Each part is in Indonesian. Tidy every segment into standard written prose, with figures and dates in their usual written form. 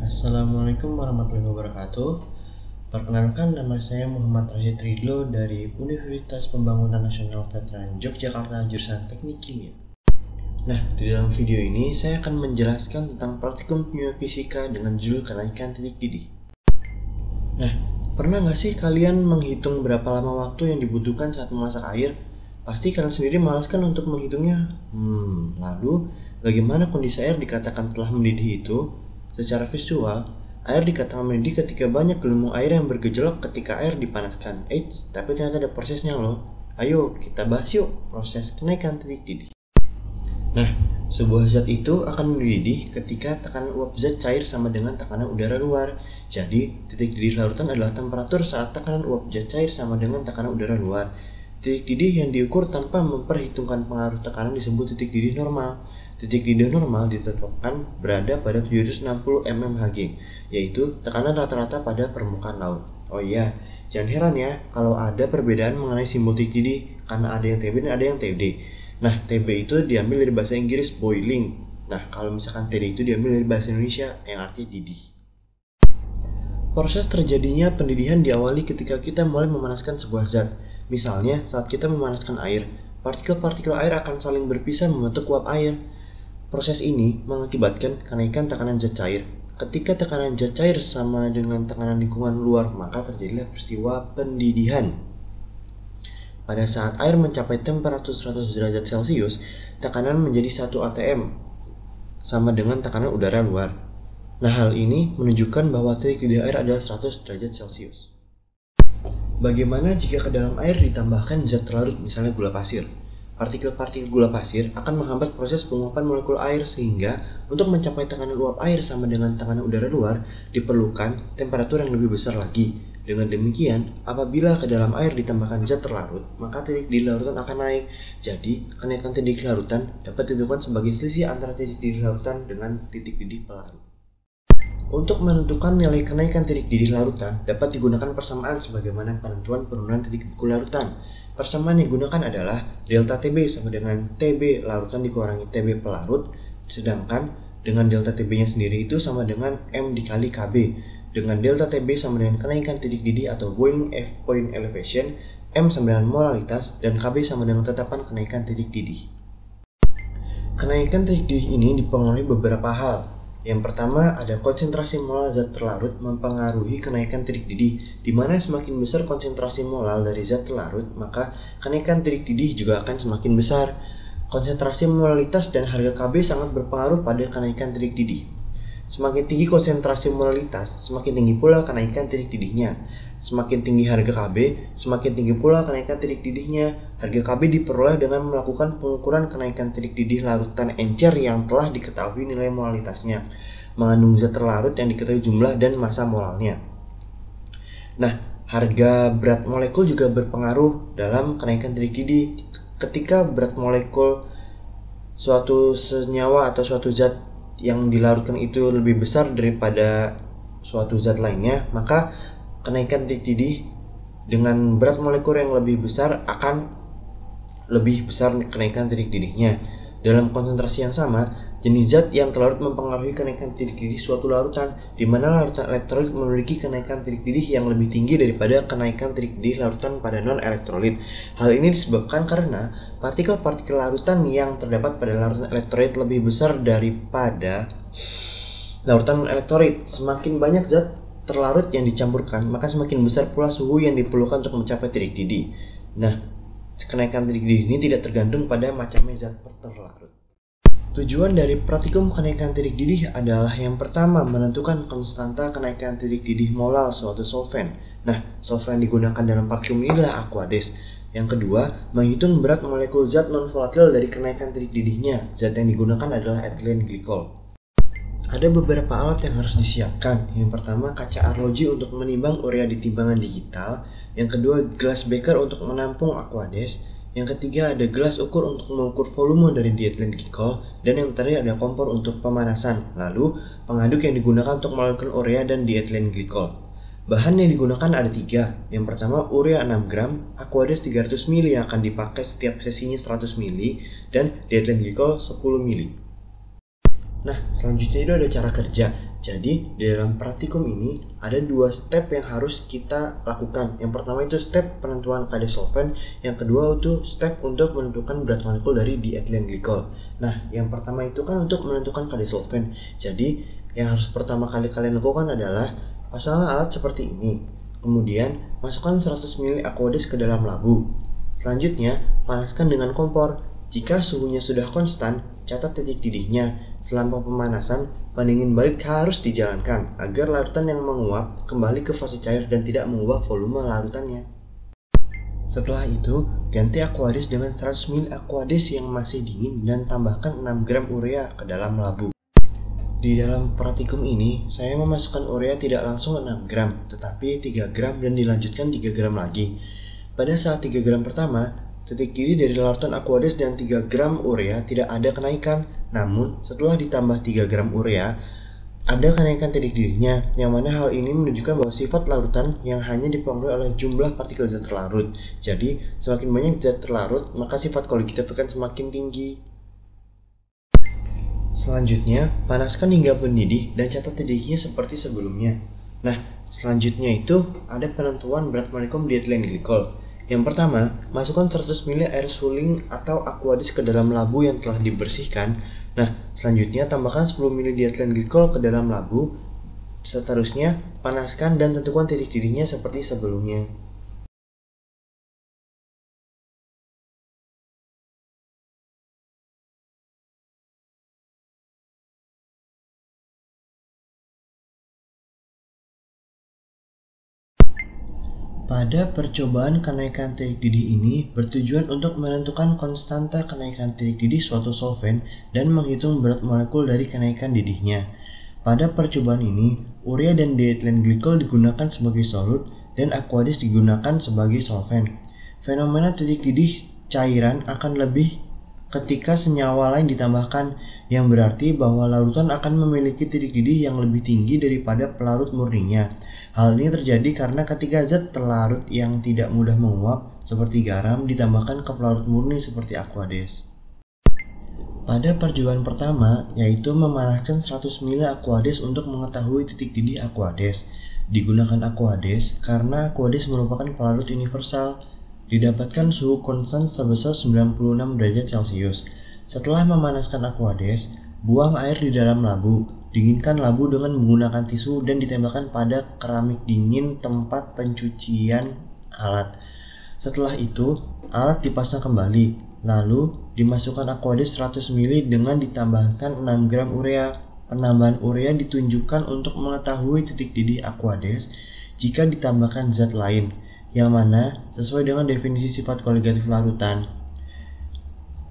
Assalamualaikum warahmatullahi wabarakatuh. Perkenalkan, nama saya Muhammad Rashid Ridlo dari Universitas Pembangunan Nasional Veteran Yogyakarta, jurusan Teknik Kimia. Nah, di dalam video ini saya akan menjelaskan tentang praktikum kimia fisika dengan judul kenaikan titik didih. Nah, pernah nggak sih kalian menghitung berapa lama waktu yang dibutuhkan saat memasak air? Pasti kalian sendiri malas kan untuk menghitungnya. Lalu bagaimana kondisi air dikatakan telah mendidih itu? Secara visual, air dikatakan mendidih ketika banyak gelembung air yang bergejolak ketika air dipanaskan. Eits, tapi ternyata ada prosesnya loh. Ayo kita bahas yuk proses kenaikan titik didih. Nah, sebuah zat itu akan mendidih ketika tekanan uap zat cair sama dengan tekanan udara luar. Jadi, titik didih larutan adalah temperatur saat tekanan uap zat cair sama dengan tekanan udara luar. Titik didih yang diukur tanpa memperhitungkan pengaruh tekanan disebut titik didih normal. Titik didih normal ditetapkan berada pada 760 mmHg, yaitu tekanan rata-rata pada permukaan laut. Oh iya, jangan heran ya kalau ada perbedaan mengenai simbol titik didih, karena ada yang TB dan ada yang TD. Nah, TB itu diambil dari bahasa Inggris boiling. Nah, kalau misalkan TD itu diambil dari bahasa Indonesia yang artinya didih. Proses terjadinya pendidihan diawali ketika kita mulai memanaskan sebuah zat. Misalnya, saat kita memanaskan air, partikel-partikel air akan saling berpisah membentuk uap air. Proses ini mengakibatkan kenaikan tekanan zat cair. Ketika tekanan zat cair sama dengan tekanan lingkungan luar, maka terjadilah peristiwa pendidihan. Pada saat air mencapai temperatur 100 derajat Celcius, tekanan menjadi 1 atm, sama dengan tekanan udara luar. Nah, hal ini menunjukkan bahwa titik didih air adalah 100 derajat Celcius. Bagaimana jika ke dalam air ditambahkan zat terlarut, misalnya gula pasir? Partikel-partikel gula pasir akan menghambat proses penguapan molekul air, sehingga untuk mencapai tekanan uap air sama dengan tekanan udara luar diperlukan temperatur yang lebih besar lagi. Dengan demikian, apabila ke dalam air ditambahkan zat terlarut, maka titik didih larutan akan naik. Jadi, kenaikan titik didih larutan dapat ditentukan sebagai selisih antara titik didih larutan dengan titik didih pelarut. Untuk menentukan nilai kenaikan titik didih larutan dapat digunakan persamaan sebagaimana penentuan penurunan titik beku larutan. Persamaan yang digunakan adalah delta TB sama dengan TB larutan dikurangi TB pelarut, sedangkan dengan delta TB-nya sendiri itu sama dengan M dikali KB, dengan delta TB sama dengan kenaikan titik didih atau boiling point elevation, M sama dengan molalitas, dan KB sama dengan tetapan kenaikan titik didih. Kenaikan titik didih ini dipengaruhi beberapa hal. Yang pertama, ada konsentrasi molal zat terlarut mempengaruhi kenaikan titik didih, di mana semakin besar konsentrasi molal dari zat terlarut, maka kenaikan titik didih juga akan semakin besar. Konsentrasi molalitas dan harga KB sangat berpengaruh pada kenaikan titik didih. Semakin tinggi konsentrasi molalitas, semakin tinggi pula kenaikan titik didihnya. Semakin tinggi harga KB, semakin tinggi pula kenaikan titik didihnya. Harga KB diperoleh dengan melakukan pengukuran kenaikan titik didih larutan encer yang telah diketahui nilai molalitasnya, mengandung zat terlarut yang diketahui jumlah dan massa molalnya. Nah, harga berat molekul juga berpengaruh dalam kenaikan titik didih. Ketika berat molekul suatu senyawa atau suatu zat yang dilarutkan itu lebih besar daripada suatu zat lainnya, maka kenaikan titik didih dengan berat molekul yang lebih besar akan lebih besar kenaikan titik didihnya. Dalam konsentrasi yang sama, jenis zat yang terlarut mempengaruhi kenaikan titik didih suatu larutan, di mana larutan elektrolit memiliki kenaikan titik didih yang lebih tinggi daripada kenaikan titik didih larutan pada non-elektrolit. Hal ini disebabkan karena partikel-partikel larutan yang terdapat pada larutan elektrolit lebih besar daripada larutan non-elektrolit. Semakin banyak zat terlarut yang dicampurkan, maka semakin besar pula suhu yang diperlukan untuk mencapai titik didih. Nah, kenaikan titik didih ini tidak tergantung pada macamnya zat terlarut. Tujuan dari praktikum kenaikan titik didih adalah yang pertama, menentukan konstanta kenaikan titik didih molal suatu solvent. Nah, solvent yang digunakan dalam praktikum ini adalah Aquades. Yang kedua, menghitung berat molekul zat non-volatil dari kenaikan titik didihnya. Zat yang digunakan adalah ethylene glycol. Ada beberapa alat yang harus disiapkan. Yang pertama, kaca arloji untuk menimbang urea di timbangan digital. Yang kedua, gelas beker untuk menampung Aquades. Yang ketiga, ada gelas ukur untuk mengukur volume dari diethylene glycol. Dan yang terakhir, ada kompor untuk pemanasan. Lalu, pengaduk yang digunakan untuk melakukan urea dan diethylene glycol. Bahan yang digunakan ada 3. Yang pertama, urea 6 gram, Aquades 300 ml yang akan dipakai setiap sesinya 100 ml, dan diethylene glycol 10 ml. Nah, selanjutnya itu ada cara kerja. Jadi, di dalam praktikum ini ada 2 step yang harus kita lakukan. Yang pertama itu step penentuan kadar solvent, yang kedua itu step untuk menentukan berat molekul dari diethylene glycol. Nah, yang pertama itu kan untuk menentukan kadar solvent. Jadi, yang harus pertama kali kalian lakukan adalah pasanglah alat seperti ini. Kemudian, masukkan 100 ml Aqueous ke dalam labu. Selanjutnya, panaskan dengan kompor. Jika suhunya sudah konstan, catat titik didihnya. Selama pemanasan, pendingin balik harus dijalankan agar larutan yang menguap kembali ke fase cair dan tidak mengubah volume larutannya. Setelah itu, ganti Aqueous dengan 100 ml Aqueous yang masih dingin dan tambahkan 6 gram urea ke dalam labu. Di dalam praktikum ini, saya memasukkan urea tidak langsung 6 gram, tetapi 3 gram dan dilanjutkan 3 gram lagi. Pada saat 3 gram pertama, titik didih dari larutan Aqueous dan 3 gram urea tidak ada kenaikan. Namun, setelah ditambah 3 gram urea, ada kenaikan titik didihnya, yang mana hal ini menunjukkan bahwa sifat larutan yang hanya dipengaruhi oleh jumlah partikel zat terlarut. Jadi, semakin banyak zat terlarut, maka sifat koligatif akan semakin tinggi. Selanjutnya, panaskan hingga mendidih dan catat didihnya seperti sebelumnya. Nah, selanjutnya itu ada penentuan berat molekul diethylene glycol. Yang pertama, masukkan 100 ml air suling atau Aqueous ke dalam labu yang telah dibersihkan. Nah, selanjutnya tambahkan 10 ml diethylene glycol ke dalam labu. Seterusnya, panaskan dan tentukan titik didihnya seperti sebelumnya. Pada percobaan kenaikan titik didih ini bertujuan untuk menentukan konstanta kenaikan titik didih suatu solvent dan menghitung berat molekul dari kenaikan didihnya. Pada percobaan ini, urea dan diethylene glycol digunakan sebagai solut dan Aqueous digunakan sebagai solvent. Fenomena titik didih cairan akan lebih ketika senyawa lain ditambahkan, yang berarti bahwa larutan akan memiliki titik didih yang lebih tinggi daripada pelarut murninya. Hal ini terjadi karena ketika zat terlarut yang tidak mudah menguap, seperti garam, ditambahkan ke pelarut murni seperti Aqueous. Pada percobaan pertama, yaitu memanaskan 100 ml Aqueous untuk mengetahui titik didih Aqueous. Digunakan Aqueous karena Aqueous merupakan pelarut universal. Didapatkan suhu konstan sebesar 96 derajat Celcius. Setelah memanaskan Aqueous, buang air di dalam labu. Dinginkan labu dengan menggunakan tisu dan ditembakkan pada keramik dingin tempat pencucian alat. Setelah itu, alat dipasang kembali, lalu dimasukkan Aqueous 100 ml dengan ditambahkan 6 gram urea. Penambahan urea ditunjukkan untuk mengetahui titik didih Aqueous jika ditambahkan zat lain, yang mana sesuai dengan definisi sifat koligatif larutan,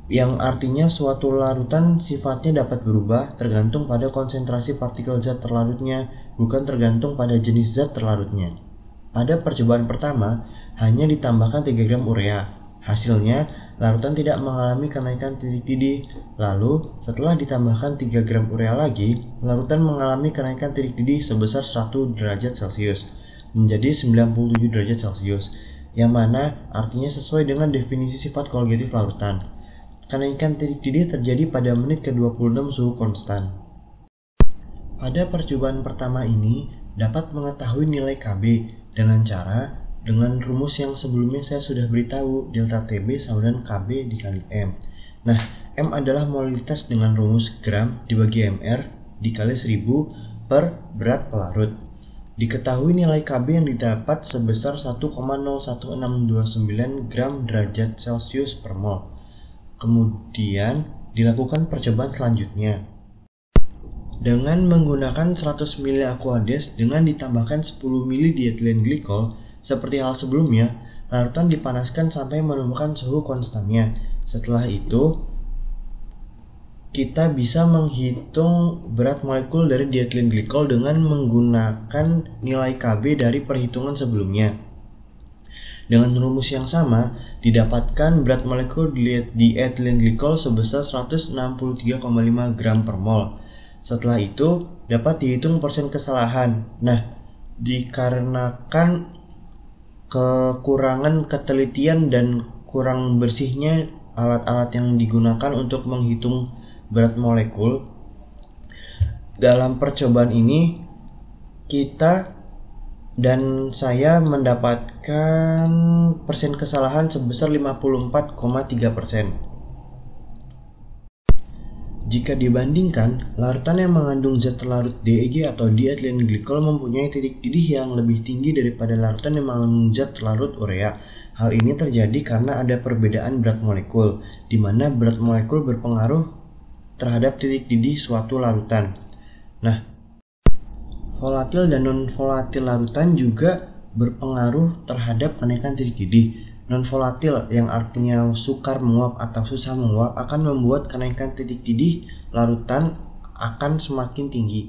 yang artinya suatu larutan sifatnya dapat berubah tergantung pada konsentrasi partikel zat terlarutnya, bukan tergantung pada jenis zat terlarutnya. Pada percobaan pertama, hanya ditambahkan 3 gram urea. Hasilnya, larutan tidak mengalami kenaikan titik didih. Lalu, setelah ditambahkan 3 gram urea lagi, larutan mengalami kenaikan titik didih sebesar 1 derajat Celcius menjadi 97 derajat Celcius, yang mana artinya sesuai dengan definisi sifat koligatif larutan. Kenaikan titik didih terjadi pada menit ke-26 suhu konstan. Pada percobaan pertama ini dapat mengetahui nilai Kb dengan rumus yang sebelumnya saya sudah beritahu, delta Tb sama dengan Kb dikali M. Nah, M adalah molalitas dengan rumus gram dibagi mR dikali 1000 per berat pelarut. Diketahui nilai Kb yang didapat sebesar 1,01629 gram derajat Celcius per mol. Kemudian dilakukan percobaan selanjutnya. Dengan menggunakan 100 ml Aqueous dengan ditambahkan 10 ml diethylene glycol, seperti hal sebelumnya, larutan dipanaskan sampai menemukan suhu konstannya. Setelah itu, kita bisa menghitung berat molekul dari diethylene glycol dengan menggunakan nilai Kb dari perhitungan sebelumnya. Dengan rumus yang sama, didapatkan berat molekul diethylene glycol sebesar 163,5 gram per mol. Setelah itu, dapat dihitung persen kesalahan. Nah, dikarenakan kekurangan ketelitian dan kurang bersihnya alat-alat yang digunakan untuk menghitung berat molekul, Dalam percobaan ini kita dan saya mendapatkan persen kesalahan sebesar 54,3%. Jika dibandingkan, larutan yang mengandung zat larut DEG atau diethylene glycol mempunyai titik didih yang lebih tinggi daripada larutan yang mengandung zat larut urea. Hal ini terjadi karena ada perbedaan berat molekul, di mana berat molekul berpengaruh terhadap titik didih suatu larutan. Nah, volatil dan non-volatil larutan juga berpengaruh terhadap kenaikan titik didih. Non-volatil yang artinya sukar menguap atau susah menguap akan membuat kenaikan titik didih larutan akan semakin tinggi.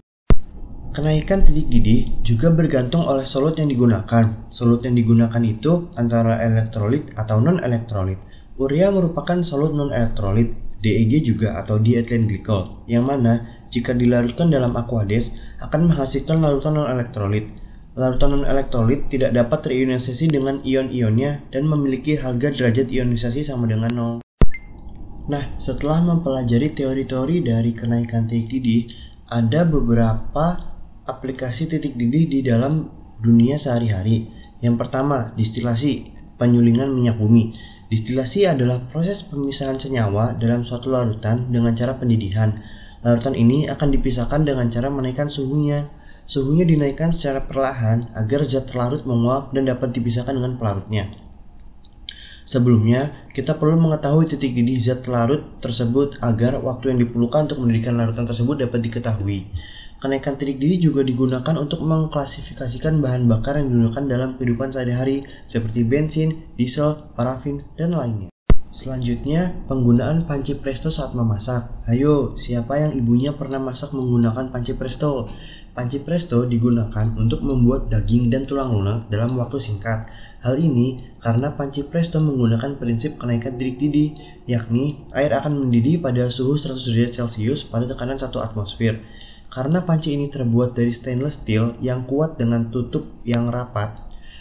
Kenaikan titik didih juga bergantung oleh solut yang digunakan. Solut yang digunakan itu antara elektrolit atau non-elektrolit. Urea merupakan solut non-elektrolit, DEG juga atau diethylene glycol, yang mana jika dilarutkan dalam aqueous akan menghasilkan larutan non-elektrolit. Larutan non-elektrolit tidak dapat terionisasi dengan ion-ionnya dan memiliki harga derajat ionisasi sama dengan 0. Nah, setelah mempelajari teori-teori dari kenaikan titik didih, ada beberapa aplikasi titik didih di dalam dunia sehari-hari. Yang pertama, distilasi, penyulingan minyak bumi. Distilasi adalah proses pemisahan senyawa dalam suatu larutan dengan cara pendidihan. Larutan ini akan dipisahkan dengan cara menaikkan suhunya. Suhunya dinaikkan secara perlahan agar zat larut menguap dan dapat dipisahkan dengan pelarutnya. Sebelumnya, kita perlu mengetahui titik didih zat larut tersebut agar waktu yang diperlukan untuk mendidihkan larutan tersebut dapat diketahui. Kenaikan titik didih juga digunakan untuk mengklasifikasikan bahan bakar yang digunakan dalam kehidupan sehari-hari seperti bensin, diesel, parafin, dan lainnya. Selanjutnya, penggunaan panci presto saat memasak. Ayo, siapa yang ibunya pernah masak menggunakan panci presto? Panci presto digunakan untuk membuat daging dan tulang lunak dalam waktu singkat. Hal ini karena panci presto menggunakan prinsip kenaikan titik didih, yakni air akan mendidih pada suhu 100 derajat Celcius pada tekanan 1 atmosfer. Karena panci ini terbuat dari stainless steel yang kuat dengan tutup yang rapat,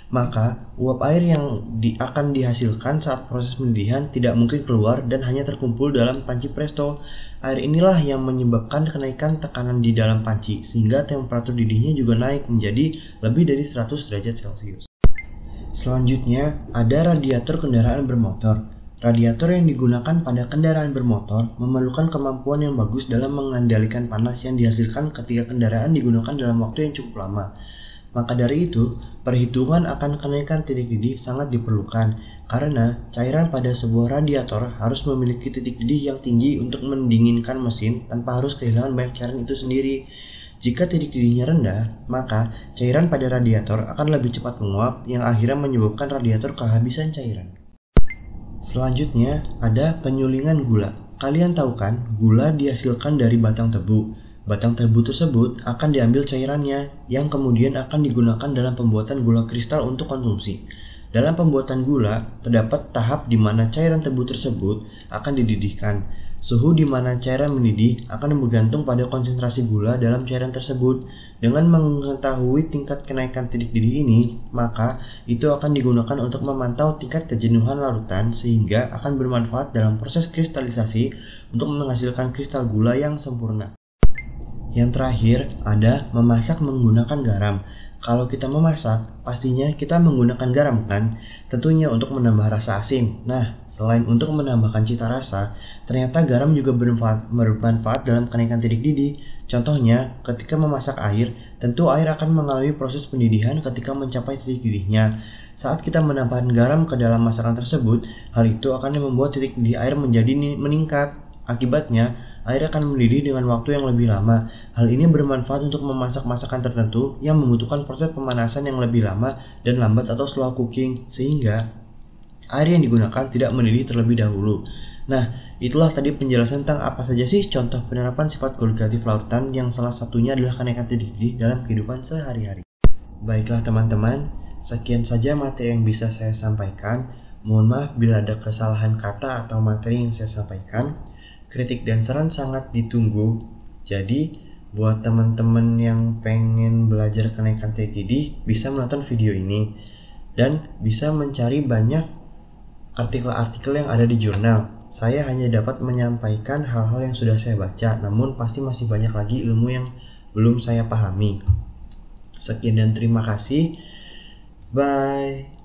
maka uap air yang akan dihasilkan saat proses pendidihan tidak mungkin keluar dan hanya terkumpul dalam panci presto. Air inilah yang menyebabkan kenaikan tekanan di dalam panci, sehingga temperatur didihnya juga naik menjadi lebih dari 100 derajat Celcius. Selanjutnya, ada radiator kendaraan bermotor. Radiator yang digunakan pada kendaraan bermotor memerlukan kemampuan yang bagus dalam mengendalikan panas yang dihasilkan ketika kendaraan digunakan dalam waktu yang cukup lama. Maka dari itu, perhitungan akan kenaikan titik didih sangat diperlukan, karena cairan pada sebuah radiator harus memiliki titik didih yang tinggi untuk mendinginkan mesin tanpa harus kehilangan banyak cairan itu sendiri. Jika titik didihnya rendah, maka cairan pada radiator akan lebih cepat menguap yang akhirnya menyebabkan radiator kehabisan cairan. Selanjutnya, ada penyulingan gula. Kalian tahu kan, gula dihasilkan dari batang tebu. Batang tebu tersebut akan diambil cairannya yang kemudian akan digunakan dalam pembuatan gula kristal untuk konsumsi. Dalam pembuatan gula, terdapat tahap di mana cairan tebu tersebut akan dididihkan. Suhu di mana cairan mendidih akan bergantung pada konsentrasi gula dalam cairan tersebut. Dengan mengetahui tingkat kenaikan titik didih ini, maka itu akan digunakan untuk memantau tingkat kejenuhan larutan sehingga akan bermanfaat dalam proses kristalisasi untuk menghasilkan kristal gula yang sempurna. Yang terakhir, ada memasak menggunakan garam. Kalau kita memasak, pastinya kita menggunakan garam kan? Tentunya untuk menambah rasa asin. Nah, selain untuk menambahkan cita rasa, ternyata garam juga bermanfaat dalam kenaikan titik didih. Contohnya, ketika memasak air, tentu air akan mengalami proses pendidihan ketika mencapai titik didihnya. Saat kita menambahkan garam ke dalam masakan tersebut, hal itu akan membuat titik didih air menjadi meningkat. Akibatnya, air akan mendidih dengan waktu yang lebih lama. Hal ini bermanfaat untuk memasak masakan tertentu yang membutuhkan proses pemanasan yang lebih lama dan lambat atau slow cooking, sehingga air yang digunakan tidak mendidih terlebih dahulu. Nah, itulah tadi penjelasan tentang apa saja sih contoh penerapan sifat kognitif larutan yang salah satunya adalah kenaikan titik didih dalam kehidupan sehari-hari. Baiklah teman-teman, sekian saja materi yang bisa saya sampaikan. Mohon maaf bila ada kesalahan kata atau materi yang saya sampaikan. Kritik dan saran sangat ditunggu. Jadi, buat teman-teman yang pengen belajar kenaikan titik didih, bisa menonton video ini dan bisa mencari banyak artikel-artikel yang ada di jurnal. Saya hanya dapat menyampaikan hal-hal yang sudah saya baca, namun pasti masih banyak lagi ilmu yang belum saya pahami. Sekian dan terima kasih. Bye.